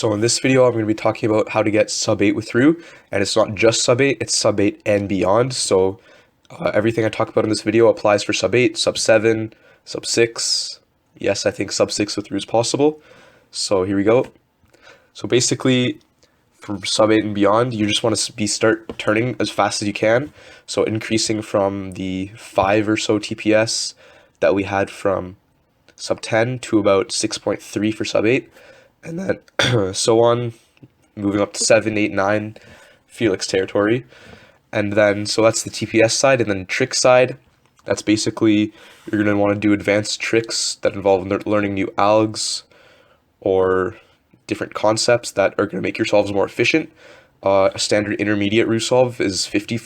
So in this video, I'm going to be talking about how to get sub-8 with Roux, and it's not just sub-8, it's sub-8 and beyond. So everything I talk about in this video applies for sub-8, sub-7, sub-6. Yes, I think sub-6 with Roux is possible. So here we go. So basically, for sub-8 and beyond, you just want to start turning as fast as you can. So increasing from the 5 or so TPS that we had from sub-10 to about 6.3 for sub-8. And then so on, moving up to 7, 8, 9, Felix territory. And then, so that's the TPS side. And then trick side, that's basically, you're going to want to do advanced tricks that involve learning new algs or different concepts that are going to make your solves more efficient. A standard intermediate Roux solve is 50,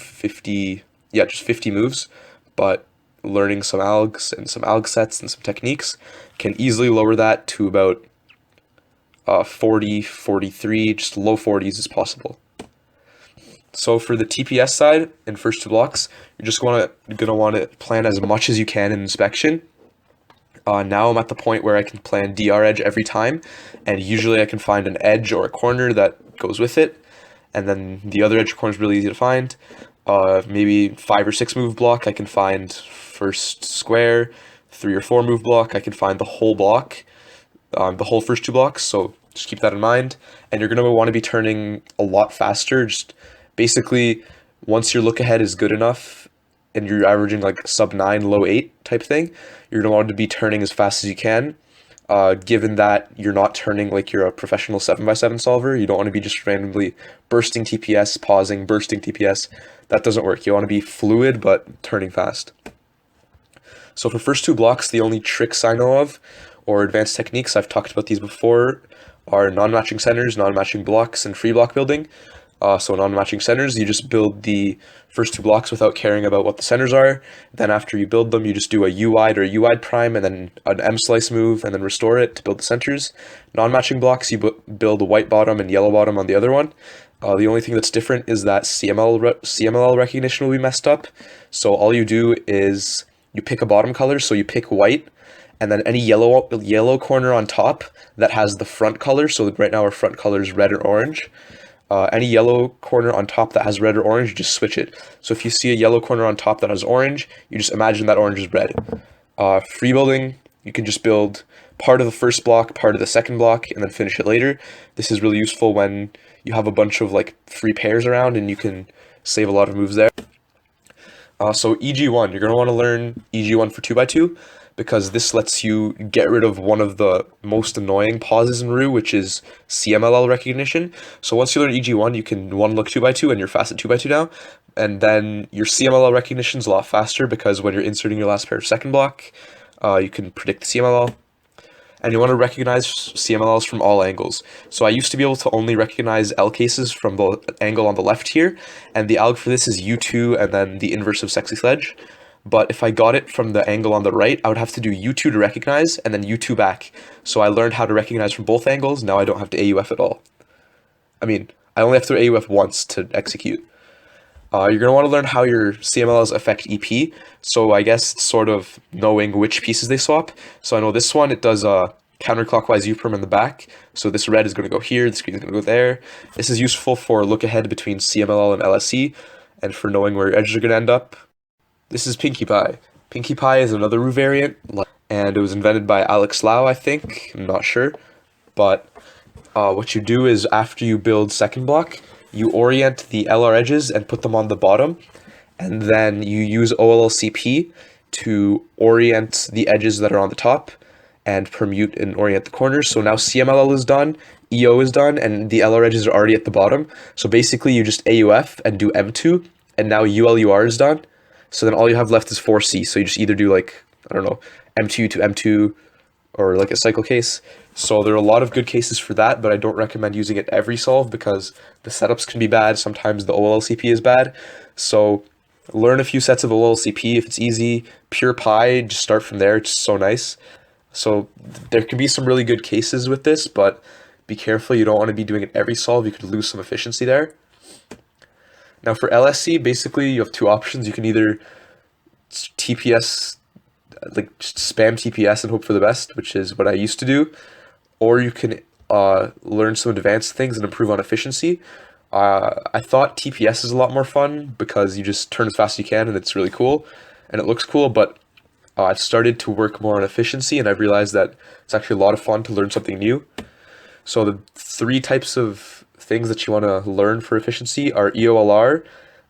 just 50 moves, but learning some algs and some alg sets and some techniques can easily lower that to about 40, 43, just low 40s is possible. So for the TPS side, in first two blocks, you're just gonna want to plan as much as you can in inspection. Now I'm at the point where I can plan DR edge every time, and usually I can find an edge or a corner that goes with it, and then the other edge corner is really easy to find. Maybe 5 or 6 move block, I can find first square. 3 or 4 move block, I can find the whole block. The whole first two blocks, so just keep that in mind. And you're going to want to be turning a lot faster. Just basically, once your look ahead is good enough and you're averaging like sub-9, low 8 type thing, you're going to want to be turning as fast as you can. Given that you're not turning like you're a professional 7x7 solver, you don't want to be just randomly bursting TPS, pausing, bursting TPS. That doesn't work. You want to be fluid but turning fast. So for first two blocks, the only tricks I know of or advanced techniques, I've talked about these before, are non-matching centers, non-matching blocks, and free block building. So non-matching centers, you just build the first two blocks without caring about what the centers are. Then after you build them, you just do a U-wide or a U-wide prime, and then an M-slice move, and then restore it to build the centers. Non-matching blocks, you build a white bottom and yellow bottom on the other one. The only thing that's different is that CMLL recognition will be messed up. So all you do is you pick a bottom color, so you pick white, and then any yellow corner on top that has the front color, so right now our front color is red or orange, any yellow corner on top that has red or orange, you just switch it. So if you see a yellow corner on top that has orange, you just imagine that orange is red. Free building, you can just build part of the first block, part of the second block, and then finish it later. This is really useful when you have a bunch of like free pairs around and you can save a lot of moves there. So EG1, you're going to want to learn EG1 for 2x2, because this lets you get rid of one of the most annoying pauses in Roux, which is CMLL recognition. So once you learn EG1, you can one look 2x2 and you're fast at 2x2 now. And then your CMLL recognition is a lot faster because when you're inserting your last pair of second block, you can predict the CMLL. And you want to recognize CMLLs from all angles. So I used to be able to only recognize L cases from the angle on the left here, and the alg for this is U2 and then the inverse of Sexy Sledge. But if I got it from the angle on the right, I would have to do U2 to recognize and then U2 back. So I learned how to recognize from both angles. Now I don't have to AUF at all. I mean, I only have to AUF once to execute. You're going to want to learn how your CMLLs affect EP. So I guess sort of knowing which pieces they swap. So I know this one, it does a counterclockwise U-perm in the back. So this red is going to go here, this green is going to go there. This is useful for look ahead between CMLL and LSE and for knowing where your edges are going to end up. This is Pinkie Pie. Pinkie Pie is another Roux variant, and it was invented by Alex Lau, I think. I'm not sure. But what you do is after you build second block, you orient the LR edges and put them on the bottom, and then you use OLLCP to orient the edges that are on the top and permute and orient the corners. So now CMLL is done, EO is done, and the LR edges are already at the bottom. So basically you just AUF and do M2, and now ULUR is done. So then all you have left is 4C. So you just either do like, I don't know, M2 to M2 or like a cycle case. So there are a lot of good cases for that, but I don't recommend using it every solve because the setups can be bad. Sometimes the OLLCP is bad. So learn a few sets of OLLCP if it's easy. Pure Pi, just start from there. It's so nice. So there can be some really good cases with this, but be careful. You don't want to be doing it every solve. You could lose some efficiency there. Now for LSC, basically you have two options. You can either TPS, like just spam TPS and hope for the best, which is what I used to do, or you can learn some advanced things and improve on efficiency. I thought TPS is a lot more fun because you just turn as fast as you can and it's really cool and it looks cool, but I've started to work more on efficiency and I've realized that it's actually a lot of fun to learn something new. So the three types of things that you want to learn for efficiency are EOLR,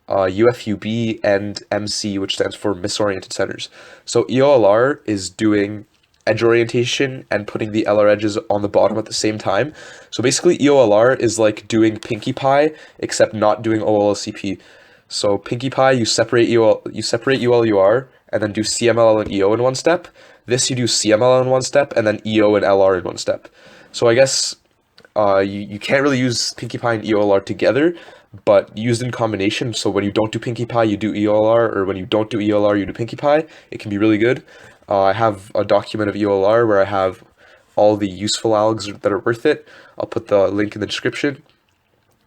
UFUB, and MC, which stands for misoriented centers. So EOLR is doing edge orientation and putting the LR edges on the bottom at the same time. So basically EOLR is like doing Pinkie Pie, except not doing OLCP. So Pinkie Pie, you separate ULUR and then do CMLL and EO in one step. This you do CMLL in one step and then EO and LR in one step. So I guess you can't really use Pinkie Pie and EOLR together, but used in combination. So when you don't do Pinkie Pie, you do EOLR, or when you don't do EOLR, you do Pinkie Pie. It can be really good. I have a document of EOLR where I have all the useful algs that are worth it. I'll put the link in the description.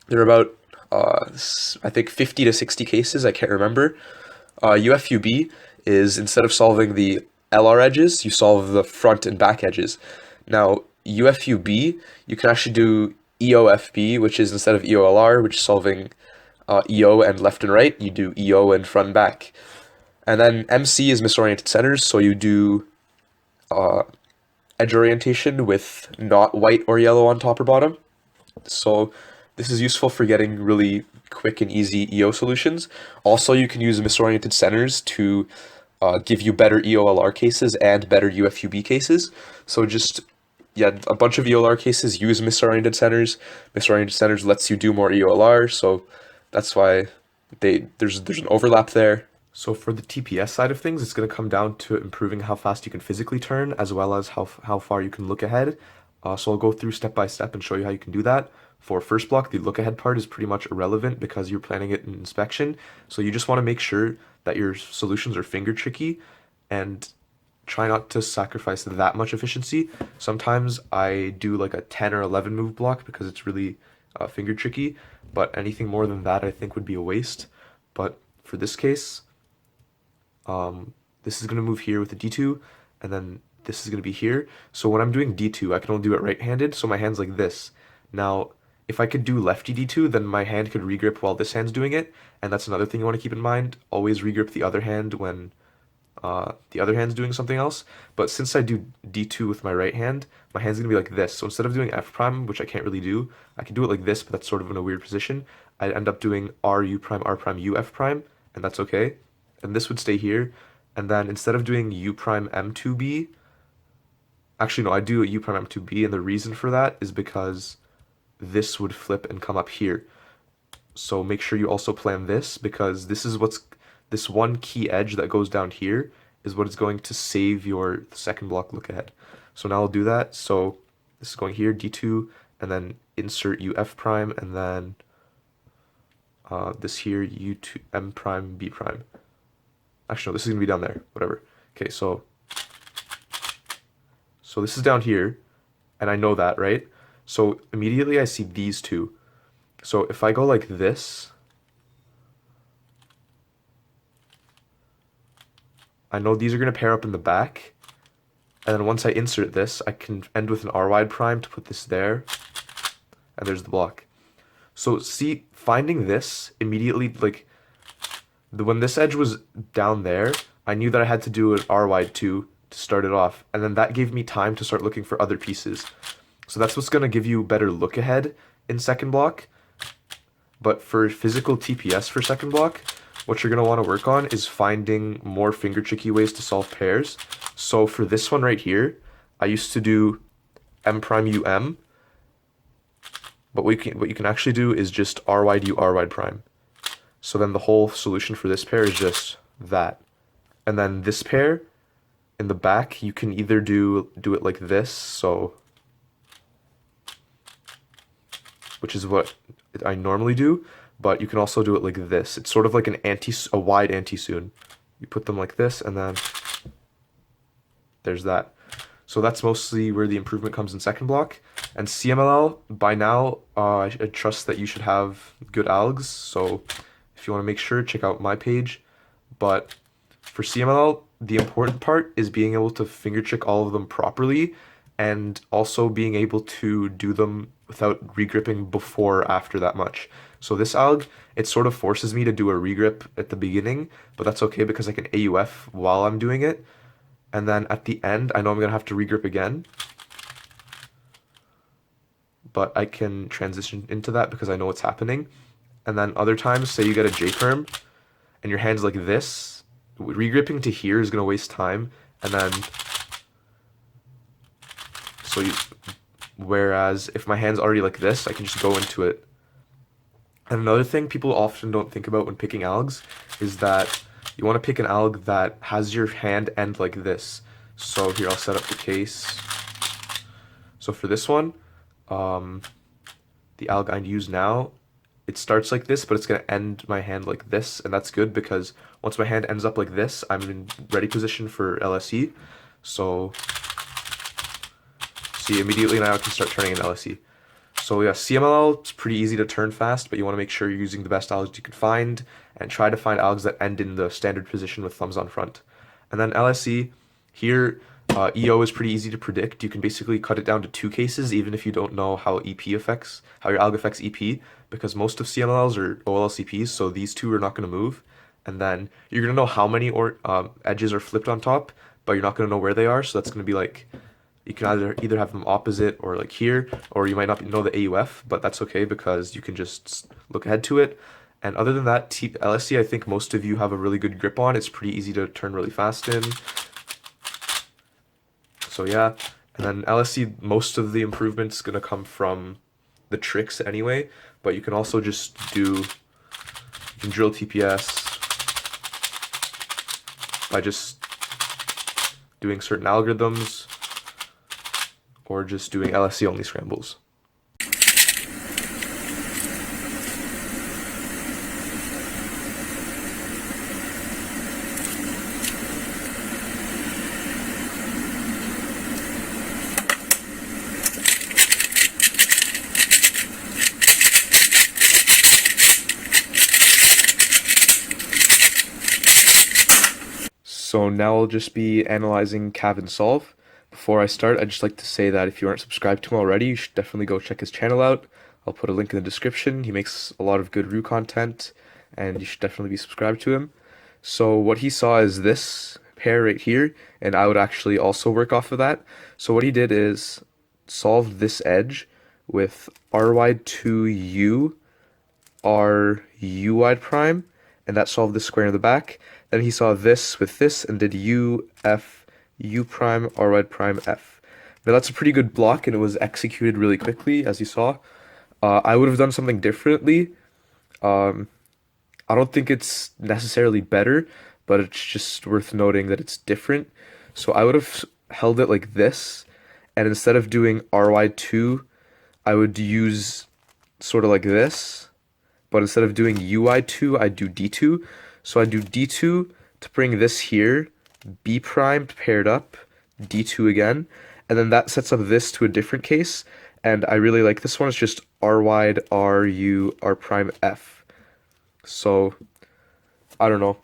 There are about, I think, 50 to 60 cases. I can't remember. UFUB is instead of solving the LR edges, you solve the front and back edges. Now, UFUB, you can actually do EOFB, which is instead of EOLR, which is solving EO and left and right, you do EO and front and back. And then MC is misoriented centers, so you do edge orientation with not white or yellow on top or bottom. So this is useful for getting really quick and easy EO solutions. Also, you can use misoriented centers to give you better EOLR cases and better UFUB cases. So just, yeah, a bunch of EOLR cases use misoriented centers. Misoriented centers lets you do more EOLR, so that's why there's an overlap there. So for the TPS side of things, it's going to come down to improving how fast you can physically turn, as well as how far you can look ahead. So I'll go through step by step and show you how you can do that. For first block, the look ahead part is pretty much irrelevant because you're planning it in inspection. So you just want to make sure that your solutions are finger tricky and try not to sacrifice that much efficiency. Sometimes I do like a 10 or 11 move block because it's really finger tricky, but anything more than that I think would be a waste. But for this case, this is going to move here with a D2, and then this is going to be here. So when I'm doing D2, I can only do it right-handed, so my hand's like this. Now, if I could do lefty D2, then my hand could regrip while this hand's doing it, and that's another thing you want to keep in mind. Always regrip the other hand when the other hand's doing something else. But since I do D2 with my right hand, my hand's going to be like this. So instead of doing F prime, which I can't really do, I can do it like this, but that's sort of in a weird position. I'd end up doing R, U prime, R prime, U, F prime, and that's okay. And this would stay here. And then instead of doing U prime M2B, actually no, I do a U prime M2B, and the reason for that is because this would flip and come up here. So make sure you also plan this, because this one key edge that goes down here is what is going to save your second block look ahead. So now I'll do that. So this is going here, D2, and then insert U F prime, and then this here, U2, M prime, B prime. Actually, no, this is going to be down there, whatever. Okay, so this is down here, and I know that, right? So immediately I see these two. So if I go like this, I know these are going to pair up in the back, and then once I insert this, I can end with an R wide prime to put this there, and there's the block. So see, finding this immediately, like, when this edge was down there, I knew that I had to do an R wide 2 to start it off, and then that gave me time to start looking for other pieces. So that's what's going to give you better look ahead in second block. But for physical TPS for second block, what you're going to want to work on is finding more finger tricky ways to solve pairs. So for this one right here, I used to do M prime U M, but what you can actually do is just R wide U R wide prime. So then the whole solution for this pair is just that. And then this pair in the back, you can either do it like this, so, which is what I normally do, but you can also do it like this. It's sort of like a wide anti-soon. You put them like this, and then there's that. So that's mostly where the improvement comes in second block. And CMLL, by now, I trust that you should have good algs, so if you want to make sure, check out my page. But for CMLL, the important part is being able to finger trick all of them properly and also being able to do them without regripping before or after that much. So this alg, it sort of forces me to do a regrip at the beginning, but that's okay because I can AUF while I'm doing it. And then at the end, I know I'm going to have to regrip again, but I can transition into that because I know what's happening. And then other times, say you get a J-perm, and your hand's like this, regripping to here is going to waste time, and then, so you, whereas if my hand's already like this, I can just go into it. And another thing people often don't think about when picking algs is that you want to pick an alg that has your hand end like this. So here, I'll set up the case. So for this one, the alg I use now, it starts like this, but it's going to end my hand like this, and that's good because once my hand ends up like this, I'm in ready position for LSE. So, see, immediately now I can start turning in LSE. So yeah, CMLL is pretty easy to turn fast, but you want to make sure you're using the best algs you can find, and try to find algs that end in the standard position with thumbs on front. And then LSE, here, EO is pretty easy to predict. You can basically cut it down to 2 cases, even if you don't know how how your alg affects EP, because most of CMLLs are OLCPs, so these two are not going to move. And then you're going to know how many edges are flipped on top, but you're not going to know where they are, so that's going to be like, you can either have them opposite or like here, or you might not know the AUF, but that's okay because you can just look ahead to it. And other than that, LSE, I think most of you have a really good grip on. It's pretty easy to turn really fast in. So yeah, and then LSE, most of the improvements gonna come from the tricks anyway, but you can also just do, you can drill TPS by just doing certain algorithms, or just doing LSE only scrambles. So now I'll just be analyzing Cav and Solve. Before I start, I'd just like to say that if you aren't subscribed to him already, you should definitely go check his channel out. I'll put a link in the description. He makes a lot of good Roux content, and you should definitely be subscribed to him. So what he saw is this pair right here, and I would actually also work off of that. So what he did is solve this edge with R wide to U, R U wide prime, and that solved this square in the back. Then he saw this with this and did U, F, U prime, R wide prime, F. Now that's a pretty good block and it was executed really quickly, as you saw. I would have done something differently. I don't think it's necessarily better, but it's just worth noting that it's different. So I would have held it like this, and instead of doing RY2, I would use sort of like this, but instead of doing UI2, I'd do D2. So I'd do D2 to bring this here, B prime paired up, D2 again, and then that sets up this to a different case, and I really like this one. It's just R wide, R, U, R prime, F. So, I don't know,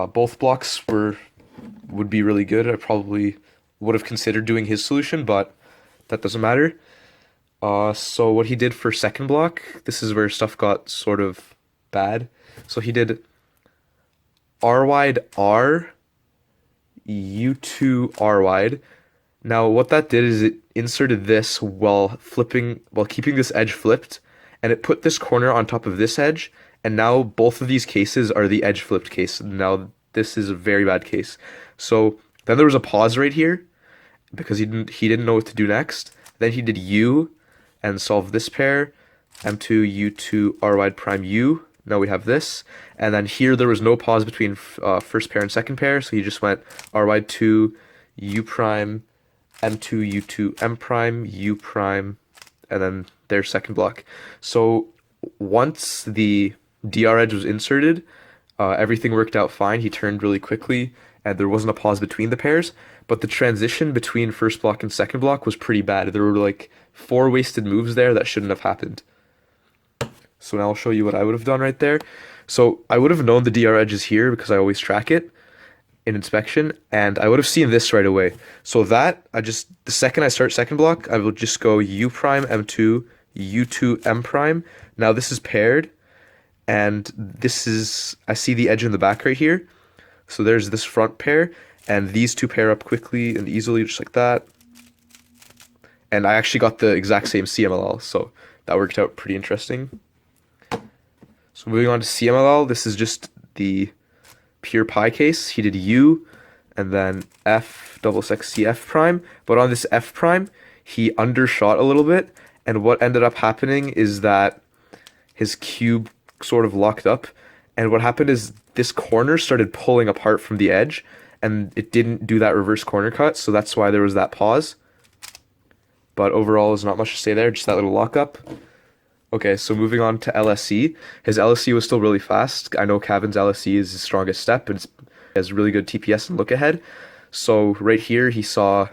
both blocks would be really good. I probably would have considered doing his solution, but that doesn't matter. So what he did for second block, this is where stuff got sort of bad. So he did R wide R, U2 R wide. Now what that did is it inserted this while keeping this edge flipped, and it put this corner on top of this edge, and now both of these cases are the edge flipped case. Now this is a very bad case. So then there was a pause right here because he didn't know what to do next. Then he did U and solved this pair, M2 U2 R wide prime U. Now we have this, and then here there was no pause between first pair and second pair, so he just went R wide 2 U prime M2 U2 M prime U prime, and then their second block. So once the DR edge was inserted, everything worked out fine. He turned really quickly, and there wasn't a pause between the pairs, but the transition between first block and second block was pretty bad. There were like 4 wasted moves there that shouldn't have happened. So now I'll show you what I would have done right there. So I would have known the DR edge is here because I always track it. in inspection, and I would have seen this right away. So that, the second I start second block, I will just go U prime, M2, U2, M prime. Now this is paired, and I see the edge in the back right here. So there's this front pair, and these two pair up quickly and easily, just like that. And I actually got the exact same CMLL, so that worked out pretty interesting. So moving on to CMLL, this is just the pure pi case. He did U, and then F double sec C F prime, but on this F prime, he undershot a little bit, and what ended up happening is that his cube sort of locked up, and what happened is this corner started pulling apart from the edge, and it didn't do that reverse corner cut, so that's why there was that pause. But overall, there's not much to say there, just that little lockup. Okay, so moving on to LSE. His LSE was still really fast. I know Cavan's LSE is his strongest step, and it has really good TPS and look ahead. So right here, he saw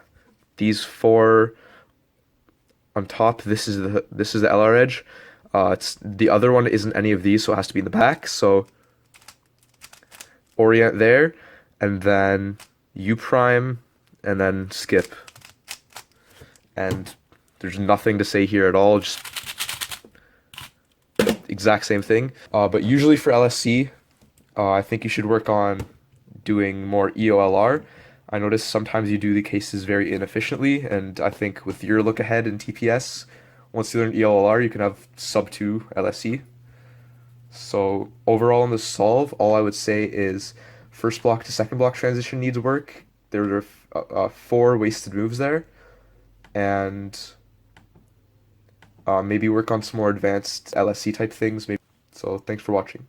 these four on top. This is the LR edge. It's the other one isn't any of these, so it has to be in the back. So orient there, and then U prime, and then skip. And there's nothing to say here at all, just exact same thing. But usually for LSC, I think you should work on doing more EOLR. I notice sometimes you do the cases very inefficiently, and I think with your look ahead in TPS, once you learn EOLR, you can have sub 2 LSE. So overall in the solve, all I would say is first block to second block transition needs work. There are 4 wasted moves there. And maybe work on some more advanced LSC type things. So thanks for watching.